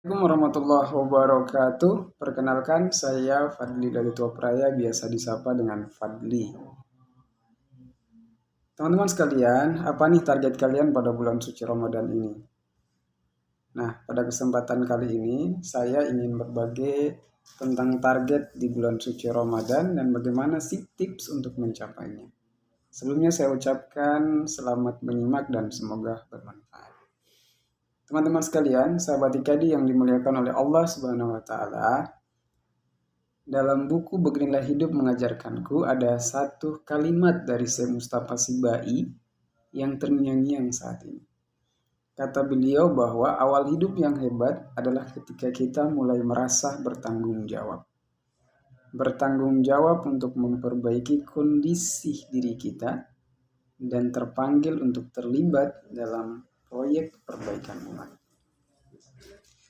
Assalamualaikum warahmatullahi wabarakatuh. Perkenalkan, saya Fadli dari Tua Praya, biasa disapa dengan Fadli. Teman-teman sekalian, apa nih target kalian pada bulan suci Ramadan ini? Nah, pada kesempatan kali ini, saya ingin berbagi tentang target di bulan suci Ramadan dan bagaimana sih tips untuk mencapainya. Sebelumnya saya ucapkan selamat menyimak dan semoga bermanfaat. Teman-teman sekalian, sahabat IKADI yang dimuliakan oleh Allah Subhanahu wa taala, dalam buku Beginilah Hidup Mengajarkanku ada satu kalimat dari Syekh Mustafa Sibai yang terngiang-ngiang saat ini. Kata beliau bahwa awal hidup yang hebat adalah ketika kita mulai merasa bertanggung jawab. Bertanggung jawab untuk memperbaiki kondisi diri kita dan terpanggil untuk terlibat dalam proyek perbaikan umat.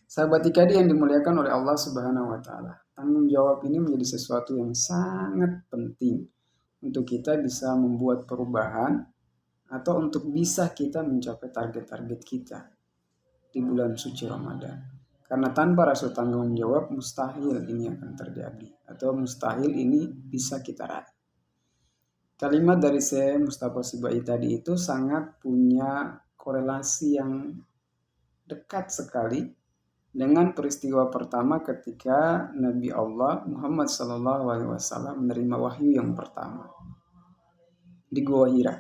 Sahabat IKADI yang dimuliakan oleh Allah Subhanahu wa taala. Tanggung jawab ini menjadi sesuatu yang sangat penting untuk kita bisa membuat perubahan atau untuk bisa kita mencapai target-target kita di bulan suci Ramadan. Karena tanpa rasa tanggung jawab mustahil ini akan terjadi atau mustahil ini bisa kita raih. Kalimat dari Syekh Mustafa Sibai tadi itu sangat punya korelasi yang dekat sekali dengan peristiwa pertama ketika Nabi Allah Muhammad SAW menerima wahyu yang pertama di Gua Hira.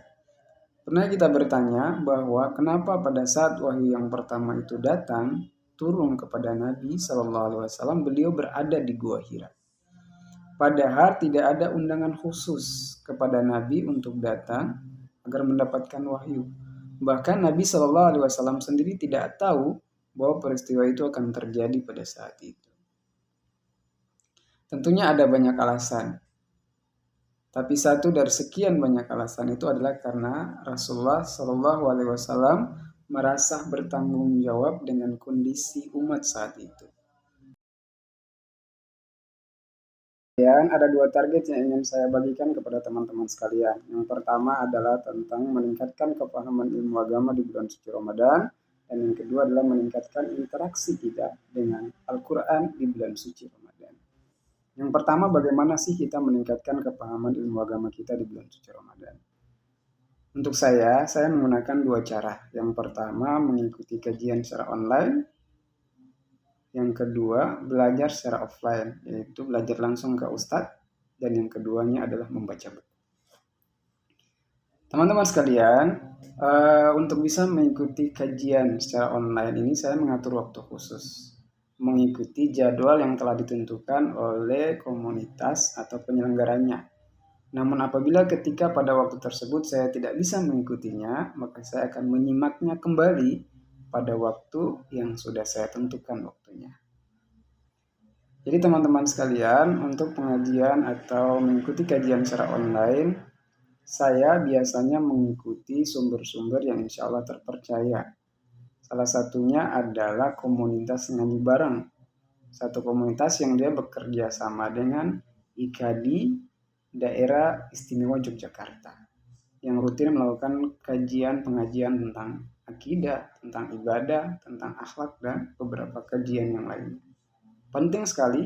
Pernah kita bertanya bahwa kenapa pada saat wahyu yang pertama itu datang turun kepada Nabi SAW, beliau berada di Gua Hira. Padahal tidak ada undangan khusus kepada Nabi untuk datang agar mendapatkan wahyu. Bahkan Nabi SAW sendiri tidak tahu bahwa peristiwa itu akan terjadi pada saat itu. Tentunya ada banyak alasan. Tapi satu dari sekian banyak alasan itu adalah karena Rasulullah SAW merasa bertanggung jawab dengan kondisi umat saat itu. Dan ada dua target yang ingin saya bagikan kepada teman-teman sekalian. Yang pertama adalah tentang meningkatkan kepahaman ilmu agama di bulan suci Ramadan. Dan yang kedua adalah meningkatkan interaksi kita dengan Al-Quran di bulan suci Ramadan. Yang pertama, bagaimana sih kita meningkatkan kepahaman ilmu agama kita di bulan suci Ramadan? Untuk saya menggunakan dua cara. Yang pertama, mengikuti kajian secara online. Yang kedua, belajar secara offline, yaitu belajar langsung ke ustadz. Dan yang keduanya adalah membaca buku. Teman-teman sekalian, untuk bisa mengikuti kajian secara online ini saya mengatur waktu khusus. Mengikuti jadwal yang telah ditentukan oleh komunitas atau penyelenggaranya. Namun apabila ketika pada waktu tersebut saya tidak bisa mengikutinya, maka saya akan menyimaknya kembali pada waktu yang sudah saya tentukan waktunya. Jadi teman-teman sekalian, untuk pengajian atau mengikuti kajian secara online, saya biasanya mengikuti sumber-sumber yang insya Allah terpercaya. Salah satunya adalah komunitas ngaji bareng. Satu komunitas yang dia bekerja sama dengan IKADI Daerah Istimewa Yogyakarta, yang rutin melakukan kajian pengajian tentang akidah, tentang ibadah, tentang akhlak, dan beberapa kajian yang lain. Penting sekali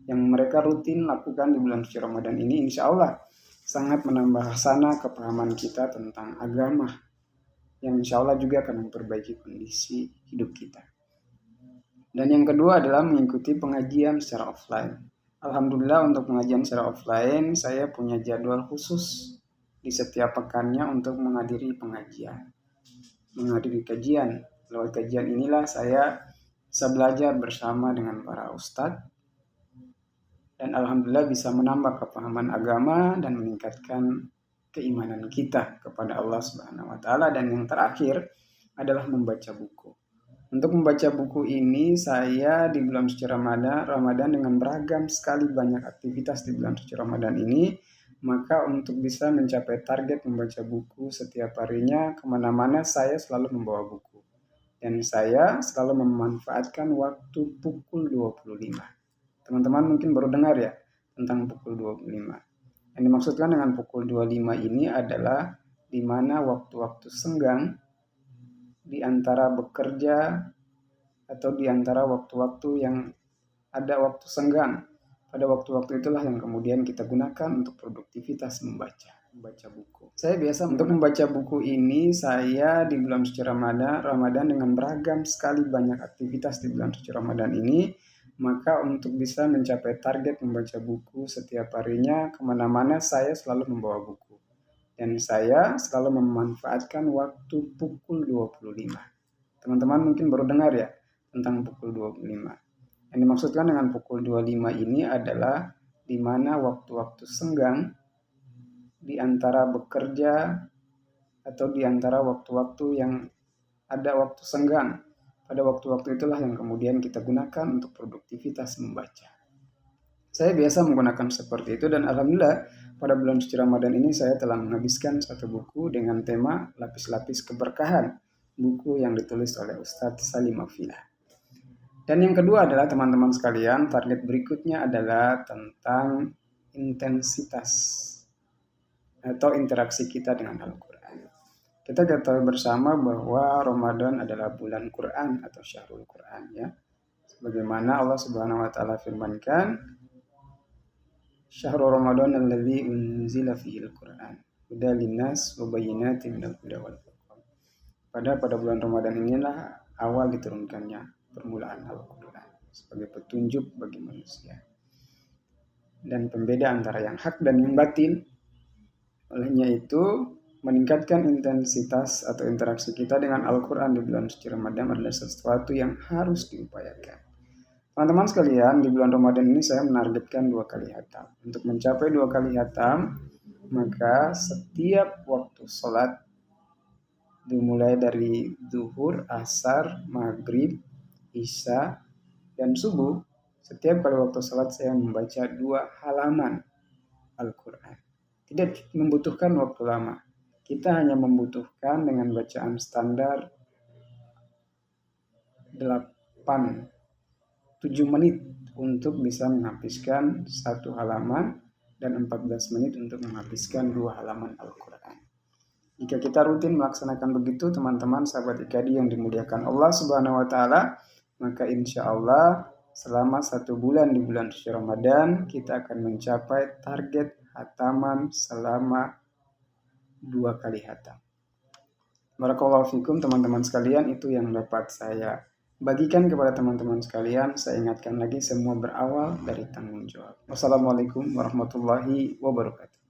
yang mereka rutin lakukan di bulan suci Ramadan ini, insya Allah sangat menambah hasanah kepahaman kita tentang agama, yang insya Allah juga akan memperbaiki kondisi hidup kita. Dan yang kedua adalah mengikuti pengajian secara offline. Alhamdulillah untuk pengajian secara offline, saya punya jadwal khusus di setiap pekannya untuk menghadiri pengajian. Menghadiri kajian. Lewat kajian inilah saya bisa belajar bersama dengan para ustadz. Dan alhamdulillah bisa menambah kepahaman agama dan meningkatkan keimanan kita kepada Allah Subhanahu wa taala. Dan yang terakhir adalah membaca buku. Untuk membaca buku ini saya di bulan suci Ramadan dengan beragam sekali banyak aktivitas di bulan suci Ramadan ini, maka untuk bisa mencapai target membaca buku setiap harinya kemana-mana saya selalu membawa buku. Dan saya selalu memanfaatkan waktu pukul 25. Teman-teman mungkin baru dengar ya tentang pukul 25. Yang dimaksudkan dengan pukul 25 ini adalah di mana waktu-waktu senggang di antara bekerja atau di antara waktu-waktu yang ada waktu senggang. Pada waktu-waktu itulah yang kemudian kita gunakan untuk produktivitas membaca buku. Saya biasa untuk membaca buku ini, saya di bulan suci Ramadan dengan beragam sekali banyak aktivitas di bulan suci Ramadan ini, maka untuk bisa mencapai target membaca buku setiap harinya, kemana-mana saya selalu membawa buku. Dan saya selalu memanfaatkan waktu pukul 25. Teman-teman mungkin baru dengar ya tentang pukul 25. Yang dimaksudkan dengan pukul 25 ini adalah di mana waktu-waktu senggang di antara bekerja atau di antara waktu-waktu yang ada waktu senggang. Pada waktu-waktu itulah yang kemudian kita gunakan untuk produktivitas membaca. Saya biasa menggunakan seperti itu dan alhamdulillah pada bulan suci Ramadan ini saya telah menghabiskan satu buku dengan tema lapis-lapis keberkahan. Buku yang ditulis oleh Ustadz Salim Afila. Dan yang kedua adalah teman-teman sekalian, target berikutnya adalah tentang intensitas atau interaksi kita dengan Al-Quran. Kita ketahui bersama bahwa Ramadan adalah bulan Quran atau Syahrul Quran ya. Sebagaimana Allah Subhanahu wa taala firmankan, Syahrul Ramadan alladzi unzila fihil Quran hudan linnas wa bayyinatin minal huda wal furqan. Pada bulan Ramadan inilah awal diturunkannya permulaan Al-Quran sebagai petunjuk bagi manusia dan pembeda antara yang hak dan yang batil. Olehnya itu, meningkatkan intensitas atau interaksi kita dengan Al-Quran di bulan suci Ramadan adalah sesuatu yang harus diupayakan. Teman-teman sekalian, di bulan Ramadan ini saya menargetkan 2 kali khatam. Untuk mencapai 2 kali khatam, maka setiap waktu sholat dimulai dari zuhur, asar, maghrib, isya, dan subuh, setiap kali waktu sholat saya membaca 2 halaman Al-Quran. Tidak membutuhkan waktu lama. Kita hanya membutuhkan dengan bacaan standar 7 menit untuk bisa menghabiskan 1 halaman dan 14 menit untuk menghabiskan 2 halaman Al-Quran. Jika kita rutin melaksanakan begitu, teman-teman sahabat IKADI yang dimuliakan Allah Subhanahu wa taala, maka insya Allah selama 1 bulan di bulan suci Ramadan kita akan mencapai target khataman selama 2 kali khatam. Barakallahu fikum teman-teman sekalian, itu yang dapat saya bagikan kepada teman-teman sekalian. Saya ingatkan lagi, semua berawal dari tanggung jawab. Wassalamualaikum warahmatullahi wabarakatuh.